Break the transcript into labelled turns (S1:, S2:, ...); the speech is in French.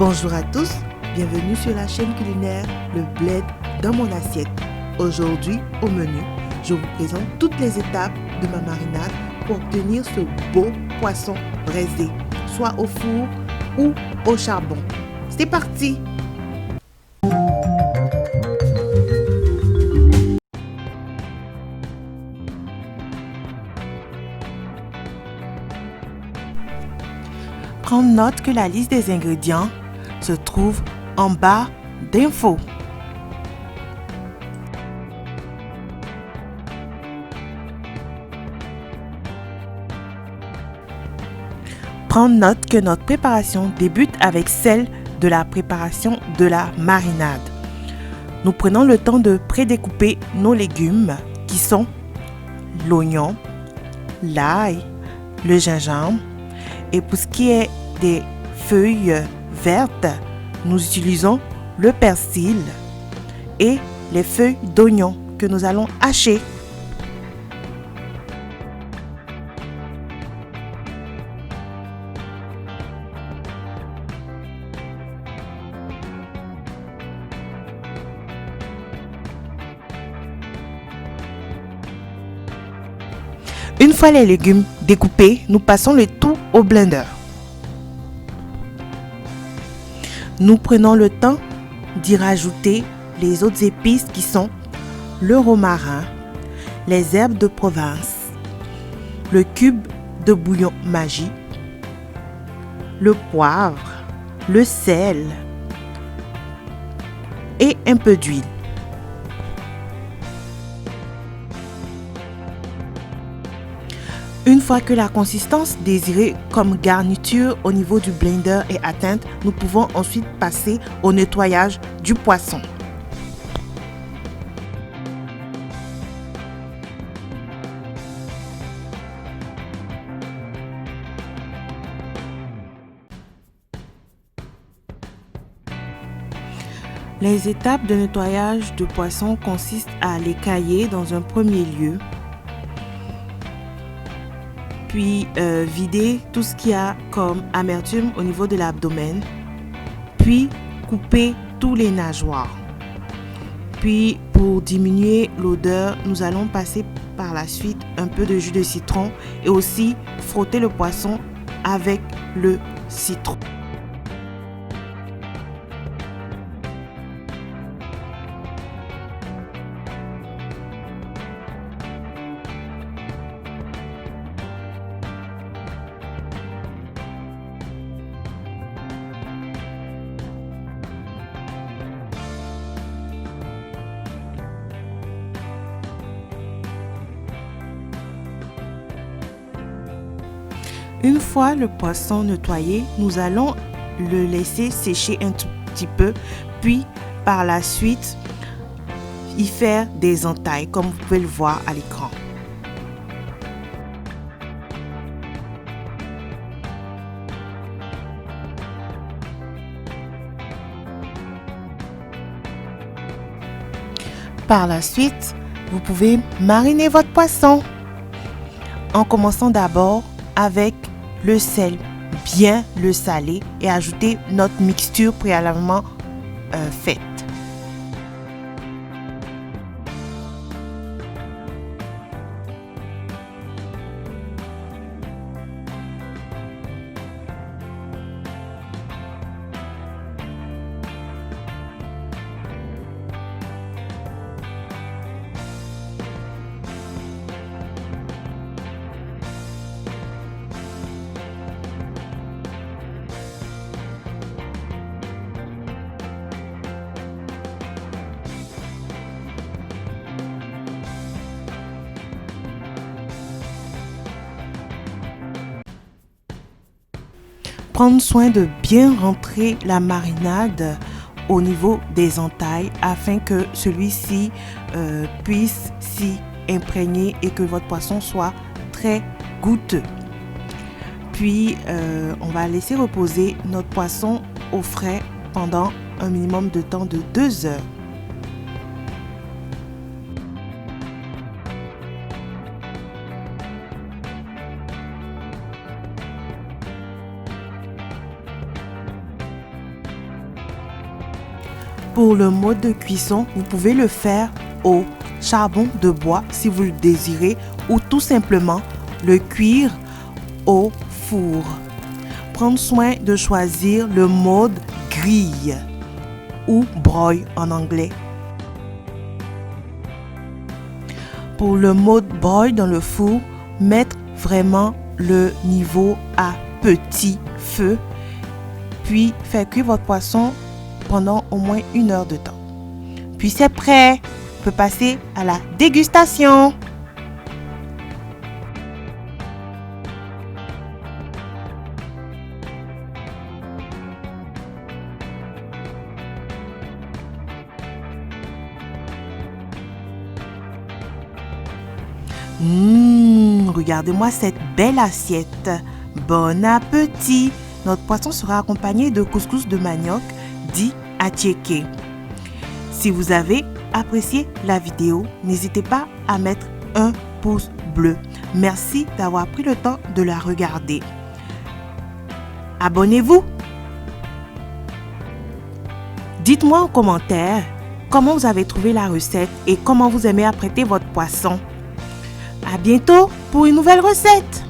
S1: Bonjour à tous, bienvenue sur la chaîne culinaire Le Bled dans mon assiette. Aujourd'hui, au menu, je vous présente toutes les étapes de ma marinade pour obtenir ce beau poisson braisé, soit au four ou au charbon. C'est parti! Prends note que la liste des ingrédients se trouve en bas d'infos. Prends note que notre préparation débute avec celle de la préparation de la marinade. Nous prenons le temps de prédécouper nos légumes qui sont l'oignon, l'ail, le gingembre et pour ce qui est des feuilles vertes, nous utilisons le persil et les feuilles d'oignon que nous allons hacher. Une fois les légumes découpés, nous passons le tout au blender. Nous prenons le temps d'y rajouter les autres épices qui sont le romarin, les herbes de province, le cube de bouillon Maggi, le poivre, le sel et un peu d'huile. Une fois que la consistance désirée comme garniture au niveau du blender est atteinte, nous pouvons ensuite passer au nettoyage du poisson. Les étapes de nettoyage de poisson consistent à l'écailler dans un premier lieu, puis vider tout ce qu'il y a comme amertume au niveau de l'abdomen, puis couper tous les nageoires. Puis pour diminuer l'odeur, nous allons passer par la suite un peu de jus de citron et aussi frotter le poisson avec le citron. Une fois le poisson nettoyé, nous allons le laisser sécher un tout petit peu, puis par la suite y faire des entailles comme vous pouvez le voir à l'écran. Par la suite, vous pouvez mariner votre poisson en commençant d'abord avec le sel, bien le saler et ajouter notre mixture préalablement faite. Prendre soin de bien rentrer la marinade au niveau des entailles afin que celui-ci puisse s'y imprégner et que votre poisson soit très goûteux. Puis on va laisser reposer notre poisson au frais pendant un minimum de temps de 2 heures. Pour le mode de cuisson, vous pouvez le faire au charbon de bois si vous le désirez ou tout simplement le cuire au four. Prendre soin de choisir le mode grille ou broil en anglais. Pour le mode broil dans le four, mettre vraiment le niveau à petit feu, puis faire cuire votre poisson pendant au moins 1 heure de temps. Puis c'est prêt, on peut passer à la dégustation. Regardez-moi cette belle assiette. Bon appétit! Notre poisson sera accompagné de couscous de manioc, dit attiéké. Si vous avez apprécié la vidéo, n'hésitez pas à mettre un pouce bleu. Merci d'avoir pris le temps de la regarder. Abonnez-vous! Dites-moi en commentaire comment vous avez trouvé la recette et comment vous aimez apprêter votre poisson. À bientôt pour une nouvelle recette.